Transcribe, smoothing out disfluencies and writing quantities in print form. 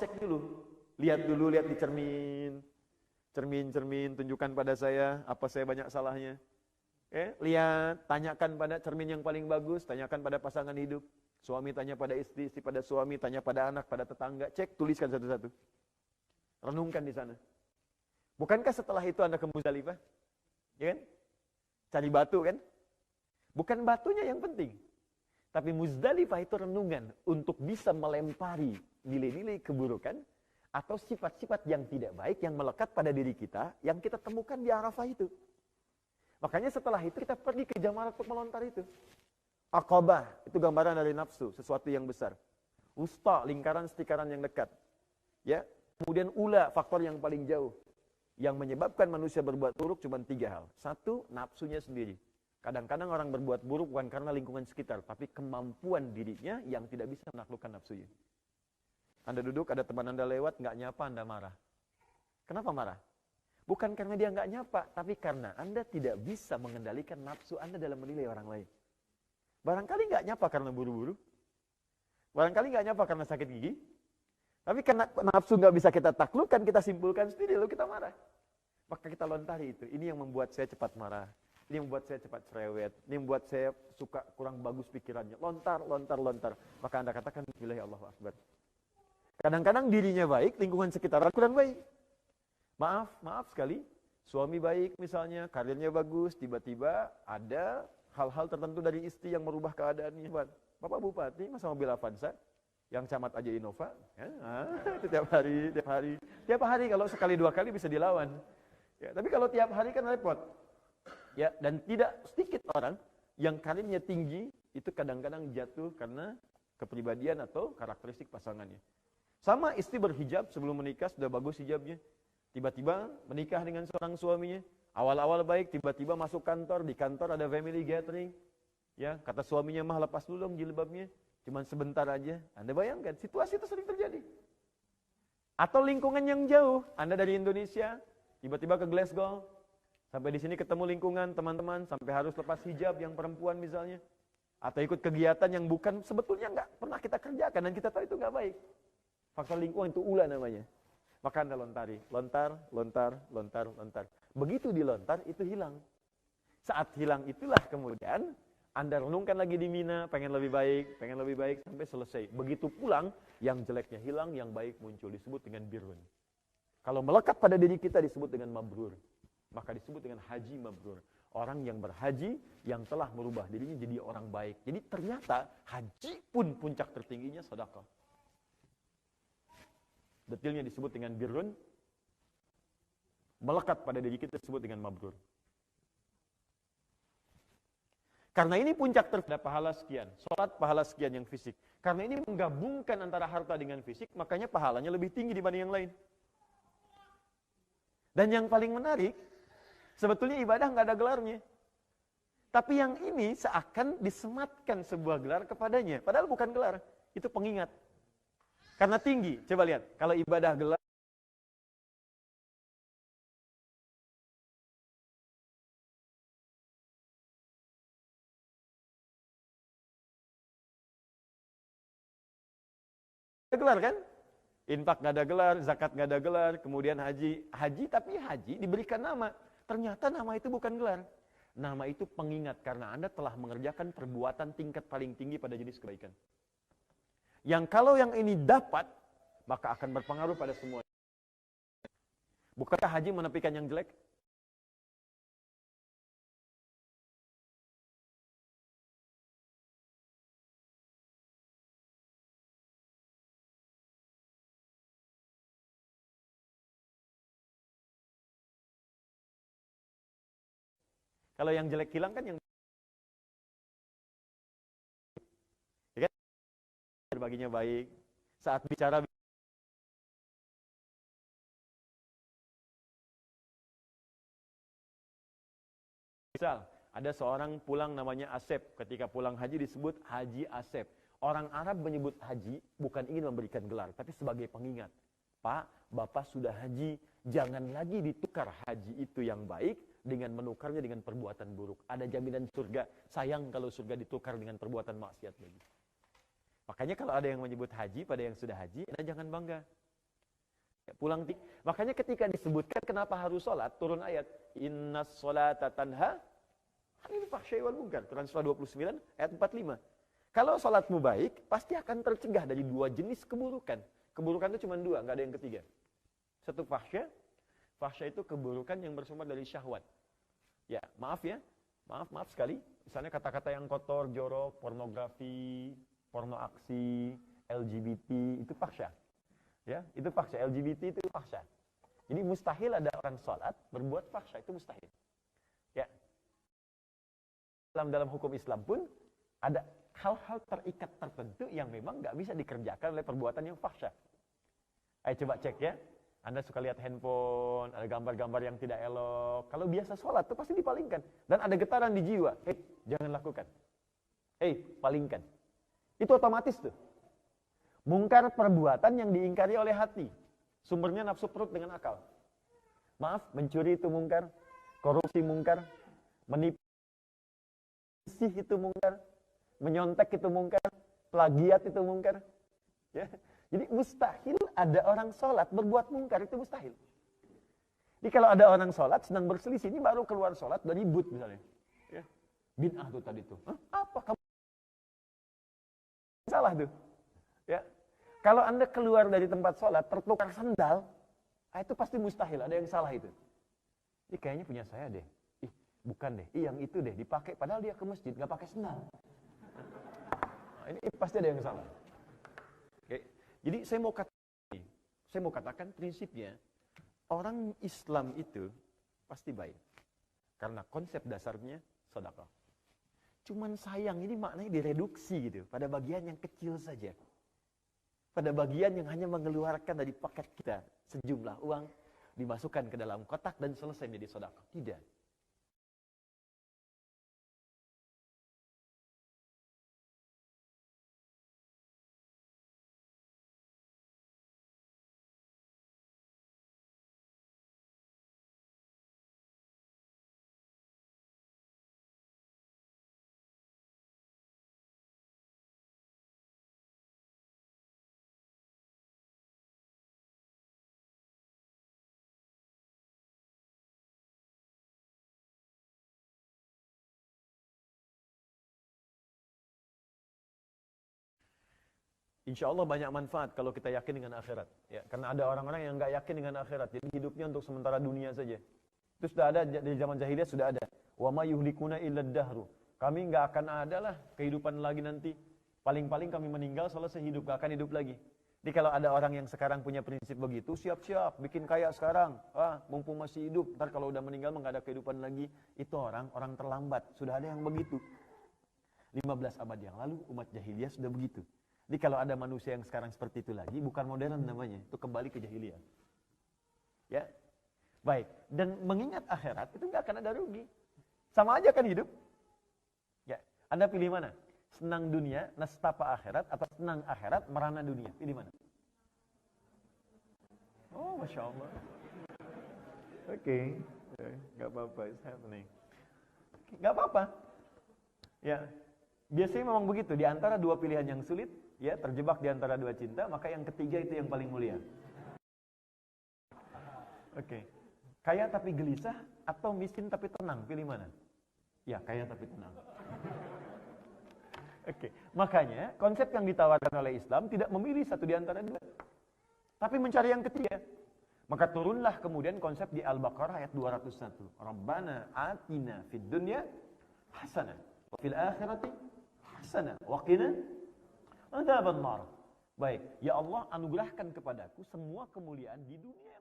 cek dulu. Lihat dulu, lihat di cermin. Cermin, tunjukkan pada saya apa saya banyak salahnya. Lihat, tanyakan pada cermin yang paling bagus, tanyakan pada pasangan hidup. Suami tanya pada istri, istri pada suami, tanya pada anak, pada tetangga. Cek, tuliskan satu-satu. Renungkan di sana. Bukankah setelah itu Anda ke Muzdalifah? Ya kan? Cari batu kan? Bukan batunya yang penting. Tapi Muzdalifah itu renungan untuk bisa melempari nilai-nilai keburukan atau sifat-sifat yang tidak baik yang melekat pada diri kita yang kita temukan di Arafah itu. Makanya setelah itu kita pergi ke Jamarat untuk melontar itu. Aqabah, itu gambaran dari nafsu, sesuatu yang besar. Usta, lingkaran setikaran yang dekat. Ya, kemudian ula, faktor yang paling jauh. Yang menyebabkan manusia berbuat buruk cuma 3 hal. 1, nafsunya sendiri. Kadang-kadang orang berbuat buruk bukan karena lingkungan sekitar, tapi kemampuan dirinya yang tidak bisa menaklukkan nafsunya. Anda duduk, ada teman Anda lewat, nggak nyapa, Anda marah. Kenapa marah? Bukan karena dia nggak nyapa, tapi karena Anda tidak bisa mengendalikan nafsu Anda dalam menilai orang lain. Barangkali nggak nyapa karena buru-buru. Barangkali nggak nyapa karena sakit gigi. Tapi karena nafsu nggak bisa kita taklukkan, kita simpulkan sendiri, lalu kita marah. Maka kita lontari itu. Ini yang membuat saya cepat marah. Ini yang membuat saya cepat cerewet. Ini yang membuat saya suka kurang bagus pikirannya. Lontar. Maka Anda katakan, Bismillah, Allahu Akbar. Kadang-kadang dirinya baik, lingkungan sekitar kurang baik. Maaf sekali, suami baik misalnya, karirnya bagus, tiba-tiba ada hal-hal tertentu dari istri yang merubah keadaannya. Bapak Bupati, masa mobil Avanza, yang camat aja Innova, itu tiap hari kalau sekali 2 kali bisa dilawan. Ya, tapi kalau tiap hari kan repot. Ya, dan tidak sedikit orang yang karirnya tinggi, itu kadang-kadang jatuh karena kepribadian atau karakteristik pasangannya. Sama istri berhijab sebelum menikah, sudah bagus hijabnya. Tiba-tiba menikah dengan seorang suaminya. Awal-awal baik, tiba-tiba masuk kantor. Di kantor ada family gathering. Ya, kata suaminya, mah lepas dulu dong jilbabnya. Cuman sebentar aja. Anda bayangkan, situasi itu sering terjadi. Atau lingkungan yang jauh. Anda dari Indonesia, tiba-tiba ke Glasgow. Sampai di sini ketemu lingkungan teman-teman. Sampai harus lepas hijab yang perempuan misalnya. Atau ikut kegiatan yang bukan sebetulnya nggak pernah kita kerjakan. Dan kita tahu itu nggak baik. Faktor lingkungan itu ula namanya. Maka Anda lontari. Lontar. Begitu dilontar, itu hilang. Saat hilang itulah kemudian Anda renungkan lagi di Mina, pengen lebih baik, sampai selesai. Begitu pulang, yang jeleknya hilang, yang baik muncul. Disebut dengan birrun. Kalau melekat pada diri kita disebut dengan mabrur. Maka disebut dengan haji mabrur. Orang yang berhaji, yang telah merubah dirinya jadi orang baik. Jadi ternyata haji pun puncak tertingginya sedekah. Detailnya disebut dengan birrun. Melekat pada diri kita disebut dengan mabrur. Karena ini puncak terhadap pahala sekian. Sholat pahala sekian yang fisik. Karena ini menggabungkan antara harta dengan fisik, makanya pahalanya lebih tinggi dibanding yang lain. Dan yang paling menarik, sebetulnya ibadah nggak ada gelarnya. Tapi yang ini seakan disematkan sebuah gelar kepadanya. Padahal bukan gelar, itu pengingat. Karena tinggi. Coba lihat, kalau ibadah gelar, ada gelar kan? Infak nggak ada gelar, zakat nggak ada gelar, kemudian haji tapi haji diberikan nama. Ternyata nama itu bukan gelar. Nama itu pengingat karena Anda telah mengerjakan perbuatan tingkat paling tinggi pada jenis kebaikan. Yang kalau yang ini dapat, maka akan berpengaruh pada semua. Bukankah haji menepikan yang jelek? Kalau yang jelek hilang kan yang ya kan? Berbaginya baik. Saat bicara misal, ada seorang pulang namanya Asep. Ketika pulang haji disebut Haji Asep. Orang Arab menyebut haji bukan ingin memberikan gelar, tapi sebagai pengingat. Pak, Bapak sudah haji, jangan lagi ditukar haji itu yang baik dengan menukarnya dengan perbuatan buruk. Ada jaminan surga. Sayang kalau surga ditukar dengan perbuatan maksiat lagi. Makanya kalau ada yang menyebut haji pada yang sudah haji, Anda jangan bangga. Makanya ketika disebutkan kenapa harus sholat, turun ayat innas sholata tanha anil fahsya'i wal munkar. Quran surah 29 ayat 45. Kalau sholatmu baik, pasti akan tercegah dari dua jenis keburukan. Keburukan itu cuma dua, nggak ada yang ketiga. Satu fahsya. Fahsya itu keburukan yang bersumber dari syahwat. Ya, maaf sekali. Misalnya kata-kata yang kotor, jorok, pornografi, porno aksi, LGBT, itu fahsya. Ya, itu fahsya. LGBT itu fahsya. Jadi mustahil ada orang sholat berbuat fahsya, itu mustahil. Ya. Dalam hukum Islam pun ada hal-hal terikat tertentu yang memang nggak bisa dikerjakan oleh perbuatan yang fahsya. Ayo coba cek ya. Anda suka lihat handphone, ada gambar-gambar yang tidak elok. Kalau biasa sholat itu pasti dipalingkan. Dan ada getaran di jiwa. Jangan lakukan. Palingkan. Itu otomatis tuh. Mungkar perbuatan yang diingkari oleh hati. Sumbernya nafsu perut dengan akal. Maaf, mencuri itu mungkar, korupsi mungkar, menipu itu mungkar, menyontek itu mungkar, plagiat itu mungkar. Ya. Jadi mustahil ada orang sholat berbuat mungkar, itu mustahil. Jadi kalau ada orang sholat sedang berselisih, ini baru keluar sholat dari ribut misalnya. Ya. Bid'ah tuh tadi tuh. Apa kamu? Salah tuh. Ya. Kalau Anda keluar dari tempat sholat, tertukar sendal, itu pasti mustahil, ada yang salah itu. Ini kayaknya punya saya deh. Bukan deh, yang itu deh, dipakai, padahal dia ke masjid, gak pakai sendal. Ini pasti ada yang salah. Oke. Jadi saya mau katakan prinsipnya, orang Islam itu pasti baik. Karena konsep dasarnya sedekah. Cuman sayang, ini maknanya direduksi gitu, pada bagian yang kecil saja. Pada bagian yang hanya mengeluarkan dari paket kita sejumlah uang, dimasukkan ke dalam kotak dan selesai menjadi sedekah. Tidak. Insya Allah banyak manfaat kalau kita yakin dengan akhirat. Ya, karena ada orang-orang yang nggak yakin dengan akhirat, jadi hidupnya untuk sementara dunia saja. Itu sudah ada dari zaman jahiliyah, sudah ada. Wa ma yuhlikuna illa dahru. Kami nggak akan ada lah kehidupan lagi nanti. Paling-paling kami meninggal selesai hidup, nggak akan hidup lagi. Jadi kalau ada orang yang sekarang punya prinsip begitu, siap-siap bikin kaya sekarang. Mumpung masih hidup, ntar kalau udah meninggal nggak ada kehidupan lagi. Itu orang terlambat. Sudah ada yang begitu. 15 abad yang lalu umat jahiliyah sudah begitu. Jadi kalau ada manusia yang sekarang seperti itu lagi, bukan modern namanya, itu kembali ke jahiliyah. Ya, baik. Dan mengingat akhirat itu nggak akan ada rugi. Sama aja kan hidup. Ya, Anda pilih mana? Senang dunia, nestapa akhirat, atau senang akhirat, merana dunia? Pilih mana? Oh, Masya Allah. Oke. Nggak apa-apa, it's happening. Nggak apa-apa. Ya, biasanya memang begitu. Di antara dua pilihan yang sulit, ya, terjebak di antara dua cinta, maka yang ketiga itu yang paling mulia. Oke. Kaya tapi gelisah atau miskin tapi tenang, pilih mana? Ya, kaya tapi tenang. Oke. Makanya konsep yang ditawarkan oleh Islam tidak memilih satu di antara dua, tapi mencari yang ketiga. Maka turunlah kemudian konsep di Al-Baqarah ayat 201. Rabbana atina fid dunya hasanah wa fil akhirati hasanah wa qina adzabannar. Baik, ya Allah anugerahkan kepadaku semua kemuliaan di dunia